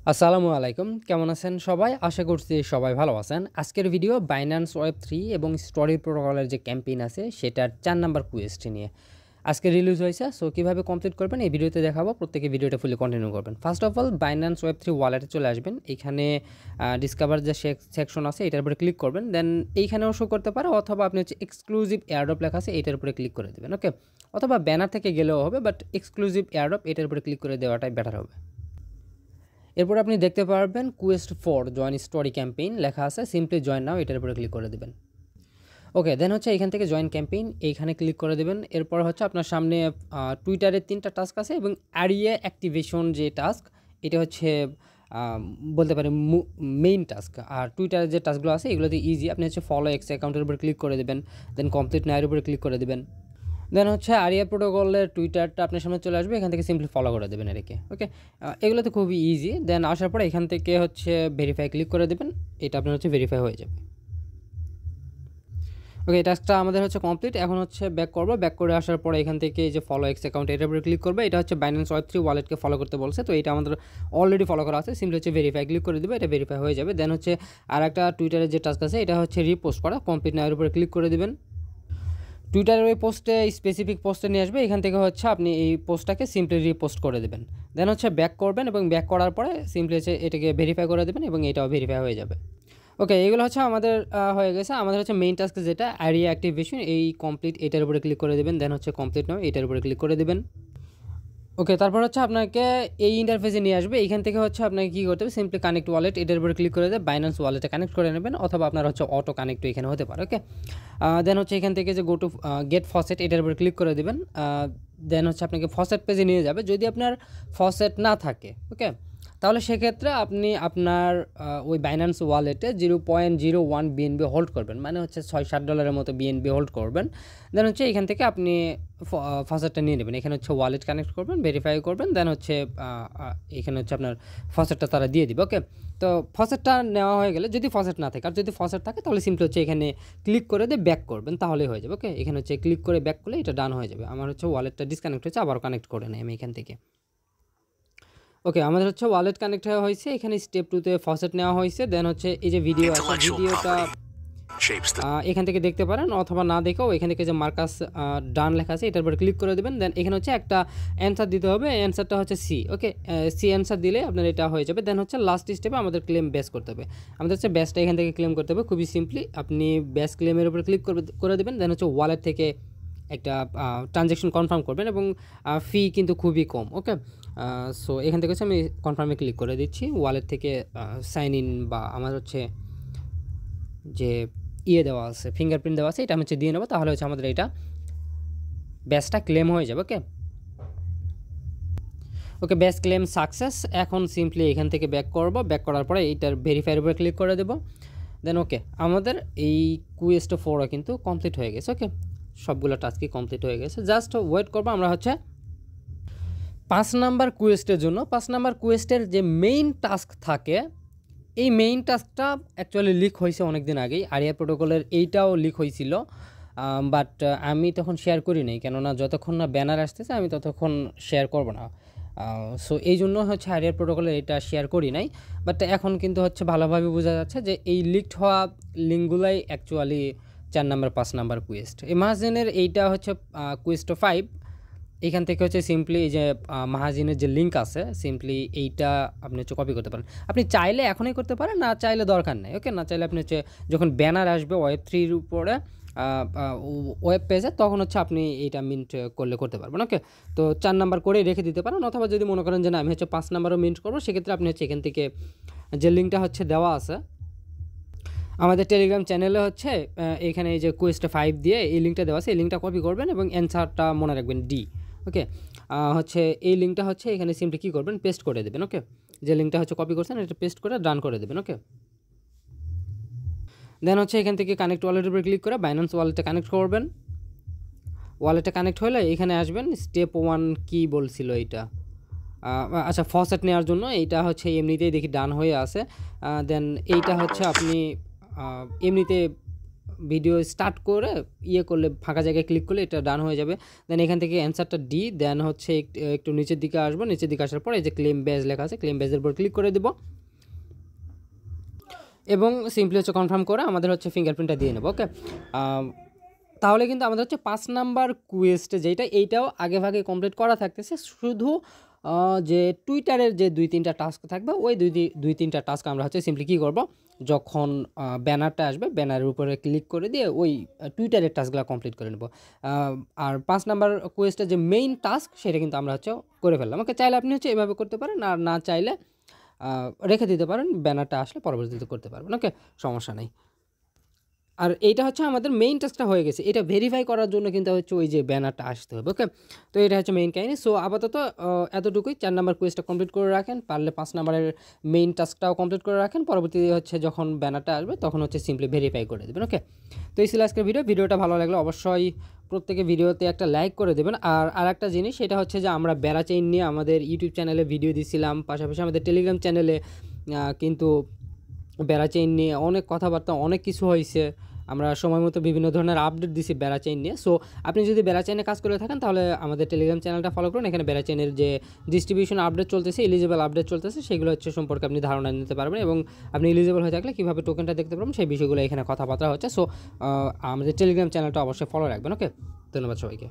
আসসালামু আলাইকুম, কেমন আছেন সবাই? আশা করছি সবাই ভালো আছেন। আজকের ভিডিও বাইন্যান্স ওয়েব 3 এবং স্টোরি প্রোটোকলের যে ক্যাম্পেইন আছে সেটার 4 নাম্বার কুয়েস্ট নিয়ে আজকে রিলিজ হয়েছে। সো কীভাবে কমপ্লিট করবেন এই ভিডিওতে দেখাবো। প্রত্যেকে ভিডিওটা ফুলি কন্টিনিউ করবেন। First of all Binance web 3 ওয়ালেটে চলে আসবেন। এইখানে ডিসকভার যে সেকশন আছে এটার উপরে ক্লিক করবেন। দেন এইখানেও শো করতে পারে, অথবা আপনি হচ্ছে এক্সক্লুসিভ এয়ারড্রপ লেখা আছে এটার উপরে ক্লিক করে দেবেন। ওকে, অথবা ব্যানার থেকে গেলেও হবে, বাট এক্সক্লুসিভ এয়ারড্রপ এটার উপরে ক্লিক করে দেওয়াটাই বেটার হবে। এরপর আপনি দেখতে পারবেন কুয়েস্ট 4 জয়েন স্টোরি ক্যাম্পেইন লেখা আছে, সিম্পলি জয়েন নাও এটার উপরে ক্লিক করে দেবেন। ওকে, দেন হচ্ছে এখান থেকে জয়েন ক্যাম্পেইন এইখানে ক্লিক করে দেবেন। এরপর হচ্ছে আপনার সামনে টুইটারের 3টা টাস্ক আছে এবং অ্যারিয়া অ্যাক্টিভেশন যে টাস্ক এটা হচ্ছে বলতে পারেন মেইন টাস্ক। আর টুইটারের যে টাস্কগুলো আছে এগুলোতে ইজি। আপনি হচ্ছে ফলো এক্স অ্যাকাউন্টের উপর ক্লিক করে দেবেন, দেন কমপ্লিট নাইয়ের উপরে ক্লিক করে দেবেন। দেন হচ্ছে আরিয়া প্রোটোকলের টুইটারটা আপনার সামনে চলে আসবে, এখান থেকে সিম্পলি ফলো করে দেবেন এটাকে। ওকে, এগুলো তো খুবই ইজি। দেন আসার পরে এখান থেকে হচ্ছে ভেরিফাই ক্লিক করে দেবেন, এটা আপনার হচ্ছে ভেরিফাই হয়ে যাবে। ওকে, এই টাস্কটা আমাদের হচ্ছে কমপ্লিট। এখন হচ্ছে ব্যাক করবো। ব্যাক করে আসার পরে এখান থেকে এই যে ফলো এক্স অ্যাকাউন্ট এটার উপরে ক্লিক করবে। এটা হচ্ছে বাইন্যান্স ওয়েব 3 ওয়ালেটকে ফলো করতে বলছে, তো এটা আমাদের অলরেডি ফলো করা আছে। সিম্পলি হচ্ছে ভেরিফাই ক্লিক করে দেবে, এটা ভেরিফাই হয়ে যাবে। দেন হচ্ছে আর একটা টুইটারের যে টাস্ক আছে এটা হচ্ছে রিপোস্ট করা, কমপ্লিট নাও এর উপরে ক্লিক করে দেবেন। টুইটারের ওই পোস্টে স্পেসিফিক পোস্টে নিয়ে আসবে, এখান থেকে হচ্ছে আপনি এই পোস্টটাকে সিম্পলি রিপোস্ট করে দেবেন। দেন হচ্ছে ব্যাক করবেন এবং ব্যাক করার পরে সিম্পলি হচ্ছে এটাকে ভেরিফাই করে দেবেন এবং এটাও ভেরিফাই হয়ে যাবে। ওকে, এগুলো হচ্ছে আমাদের হয়ে গেছে। আমাদের হচ্ছে মেইন টাস্ক যেটা অ্যারিয়া অ্যাক্টিভেশন, এই কমপ্লিট এটার উপরে ক্লিক করে দেবেন। দেন হচ্ছে কমপ্লিট নাও এটার উপরে ক্লিক করে দেবেন। ওকে, তারপর হচ্ছে আপনাকে এই ইন্টারফেসে নিয়ে আসবে। এইখান থেকে হচ্ছে আপনাকে কী করতে হবে, সিম্পলি কানেক্ট ওয়ালেট এটার উপরে ক্লিক করে দেবে, বাইন্যান্স ওয়ালেটে কানেক্ট করে নেবেন, অথবা আপনার হচ্ছে অটো কানেক্ট এখানে হতে পারে। ওকে, দেন হচ্ছে এখান থেকে যে গো টু গেট ফসেট এটার উপরে ক্লিক করে দেবেন। দেন হচ্ছে আপনাকে ফসেট পেজে নিয়ে যাবে। যদি আপনার ফসেট না থাকে, ওকে, তাহলে সেক্ষেত্রে আপনি আপনার ওই বাইন্যান্স ওয়ালেটে 0.01 বিএনবি হোল্ড করবেন, মানে হচ্ছে $6-7 মতো বিএনবি হোল্ড করবেন। দেন হচ্ছে এখান থেকে আপনি ফসেটটা নিয়ে নেবেন। এখানে হচ্ছে ওয়ালেট কানেক্ট করবেন, ভেরিফাই করবেন, দেন হচ্ছে এখানে হচ্ছে আপনার ফসেটটা তারা দিয়ে দিবে। ওকে, তো ফসেটটা নেওয়া হয়ে গেলে, যদি ফসেট না থাকে আর যদি ফসেট থাকে তাহলে সিম্পলি হচ্ছে এখানে ক্লিক করে দিয়ে ব্যাক করবেন, তাহলেই হয়ে যাবে। ওকে, এখানে হচ্ছে ক্লিক করে ব্যাক করলে এটা ডান হয়ে যাবে। আমার হচ্ছে ওয়ালেটটা ডিসকানেক্ট হচ্ছে, আবার কানেক্ট করে নেই আমি এখান থেকে। ওকে, আমাদের হচ্ছে ওয়ালেট কানেক্ট হওয়া হয়েছে। এখানে স্টেপ 2তে ফসেট নেওয়া হয়েছে। দেন হচ্ছে এই যে ভিডিও আছে, ভিডিওটা এখান থেকে দেখতে পারেন, অথবা না দেখেও এখান থেকে যে মার্কাস ডান লেখা আছে এটার উপরে ক্লিক করে দেবেন। দেন এখানে হচ্ছে একটা অ্যান্সার দিতে হবে, অ্যান্সারটা হচ্ছে সি। ওকে, সি অ্যান্সার দিলে আপনার এটা হয়ে যাবে। দেন হচ্ছে লাস্ট স্টেপে আমাদের ক্লেম বেস করতে হবে। আমাদের হচ্ছে বেসটা এখান থেকে ক্লেম করতে হবে। খুবই সিম্পলি আপনি বেস ক্লেমের উপরে ক্লিক করে দেবেন। দেন হচ্ছে ওয়ালেট থেকে একটা ট্রানজ্যাকশন কনফার্ম করবেন এবং ফি কিন্তু খুবই কম। ওকে, সো এখান থেকে হচ্ছে আমি কনফার্মে ক্লিক করে দিচ্ছি। ওয়ালেট থেকে সাইন ইন বা আমার হচ্ছে যে দেওয়া আছে, ফিঙ্গারপ্রিন্ট দেওয়া আছে, এটা আমি হচ্ছে দিয়ে নেবো, তাহলে হচ্ছে আমাদের এটা ব্যাসটা ক্লেম হয়ে যাবে। ওকে, ওকে, ব্যাস ক্লেম সাকসেস। এখন সিম্পলি এখান থেকে ব্যাক করব। ব্যাক করার পরে এইটার ভেরিফাইয়ের উপরে ক্লিক করে দেবো। দেন ওকে, আমাদের এই কুয়েস্ট 4 কিন্তু কমপ্লিট হয়ে গেছে। ওকে, সবগুলো টাস্কই কমপ্লিট হয়ে গেছে। জাস্ট ওয়েট করবো আমরা হচ্ছে 5 নাম্বার কুয়েস্টের জন্য। 5 নাম্বার কুয়েস্টের যে মেইন টাস্ক থাকে, এই মেইন টাস্কটা অ্যাকচুয়ালি লিক হয়েছে অনেক দিন আগেই। আরিয়া প্রোটোকলের এইটাও লিক হয়েছিল, বাট আমি তখন শেয়ার করি নাই, কেননা যতক্ষণ না ব্যানার আসতেছে আমি ততক্ষণ শেয়ার করব না। সো এই জন্য হচ্ছে আরিয়া প্রোটোকলের এটা শেয়ার করি নাই। বাট এখন কিন্তু হচ্ছে ভালোভাবে বোঝা যাচ্ছে যে এই লিকড হওয়া লিঙ্কগুলাই অ্যাকচুয়ালি 4 নাম্বার 5 নাম্বার কুয়েস্ট। ইমাজিনের এইটা হচ্ছে কুয়েস্ট 5। এখান থেকে হচ্ছে সিম্পলি এই যে মাহাজিনের যে লিঙ্ক আছে, সিম্পলি এইটা আপনি হচ্ছে কপি করতে পারেন। আপনি চাইলে এখনই করতে পারেন, না চাইলে দরকার নেই। ওকে, না চাইলে আপনি হচ্ছে যখন ব্যানার আসবে ওয়েব 3-র উপরে ওয়েব পেজে, তখন হচ্ছে আপনি এইটা মিন্ট করলে করতে পারবেন। ওকে, তো 4 নাম্বার করে রেখে দিতে পারেন, অথবা যদি মনে করেন যে না আমি হচ্ছে 5 নাম্বারও মিন্ট করবো, সেক্ষেত্রে আপনি হচ্ছে এখান থেকে যে লিঙ্কটা হচ্ছে দেওয়া আছে আমাদের টেলিগ্রাম চ্যানেলে, হচ্ছে এখানে এই যে কুয়েস্ট 5 দিয়ে এই লিঙ্কটা দেওয়া আছে, এই লিঙ্কটা কপি করবেন এবং অ্যান্সারটা মনে রাখবেন ডি। ওকে, হচ্ছে এই লিঙ্কটা হচ্ছে এখানে সিম্পলি কী করবেন, পেস্ট করে দেবেন। ওকে, যে লিঙ্কটা হচ্ছে কপি করছেন এটা পেস্ট করে ডান করে দেবেন। ওকে, দেন হচ্ছে এখান থেকে কানেক্ট ওয়ালেটের উপর ক্লিক করে বাইন্যান্স ওয়ালেটে কানেক্ট করবেন। ওয়ালেটে কানেক্ট হলে এখানে আসবেন। স্টেপ 1 কি বলছিল এইটা, আচ্ছা, ফসেট নেওয়ার জন্য এইটা হচ্ছে এমনিতেই দেখি ডান হয়ে আছে। দেন এইটা হচ্ছে আপনি এমনিতে ভিডিও স্টার্ট করে ইয়ে করলে ফাঁকা জায়গায় ক্লিক করলে এটা ডান হয়ে যাবে। দেন এখান থেকে অ্যান্সারটা ডি, দেন হচ্ছে একটু নিচের দিকে আসবো, নিচের দিকে আসার পর এই যে ক্লেম বেজ লেখা আছে, ক্লেম বেজের উপর ক্লিক করে দেবো এবং সিম্পলি হচ্ছে কনফার্ম করে আমাদের হচ্ছে ফিঙ্গারপ্রিন্টটা দিয়ে নেবো। ওকে, তাহলে কিন্তু আমাদের হচ্ছে 5 নাম্বার কুয়েস্টে যেটা, এইটাও আগে ভাগে কমপ্লিট করা থাকতেছে। শুধু যে টুইটারের যে 2-3টা টাস্ক থাকবে, ওই 2-3টা টাস্ক আমরা হচ্ছে সিম্পলি কী করবো, যখন ব্যানারটা আসবে ব্যানারের উপরে ক্লিক করে দিয়ে ওই টুইটারের টাস্কগুলো কমপ্লিট করে নেব। আর 5 নাম্বার কোয়েস্টের যে মেইন টাস্ক সেটা কিন্তু আমরা হচ্ছে করে ফেললাম। ওকে, চাইলে আপনি হচ্ছে এভাবে করতে পারেন, আর না চাইলে রেখে দিতে পারেন, ব্যানারটা আসলে পরবর্তীতে করতে পারবেন। ওকে, সমস্যা নেই। আর এইটা হচ্ছে আমাদের মেইন টাস্কটা হয়ে গেছে, এটা ভেরিফাই করার জন্য কিন্তু হচ্ছে ওই যে ব্যানারটা আসতে হবে। ওকে, তো এটা হচ্ছে মেইন কাহিনী। সো আপাতত এতটুকুই, 4 নাম্বার কোয়েস্টটা কমপ্লিট করে রাখেন, পারলে 5 নাম্বারের মেইন টাস্কটাও কমপ্লিট করে রাখেন, পরবর্তীতে হচ্ছে যখন ব্যানারটা আসবে তখন হচ্ছে সিম্পলি ভেরিফাই করে দেবেন। ওকে, তো এই ছিল আজকের ভিডিওটা ভালো লাগলে অবশ্যই প্রত্যেকে ভিডিওতে একটা লাইক করে দেবেন। আর একটা জিনিস, সেটা হচ্ছে যে আমরা বেড়া চেইন নিয়ে আমাদের ইউটিউব চ্যানেলে ভিডিও দিছিলাম, পাশাপাশি আমাদের টেলিগ্রাম চ্যানেলে কিন্তু বেড়া চেইন নিয়ে অনেক কথাবার্তা, অনেক কিছু হয়েছে, আমরা সময় মতো বিভিন্ন ধরনের আপডেট দিছি বেড়া চেইন নিয়ে। সো আপনি যদি বেড়া চেইনে কাজ করে থাকেন তাহলে আমাদের টেলিগ্রাম চ্যানেলটা ফলো করুন, এখানে বেড়া চেইনের যে ডিস্ট্রিবিউশন আপডেট চলতেছে, এলিজিবল আপডেট চলতেছে, সেগুলো হচ্ছে সম্পর্কে আপনি ধারণা নিতে পারবেন, এবং আপনি এলিজিবল হয়ে থাকলে কীভাবে টোকেনটা দেখতে পারবেন সেই বিষয়গুলো এখানে কথাবার্তা হচ্ছে। সো আমাদের টেলিগ্রাম চ্যানেলটা অবশ্যই ফলো রাখবেন। ওকে, ধন্যবাদ সবাইকে।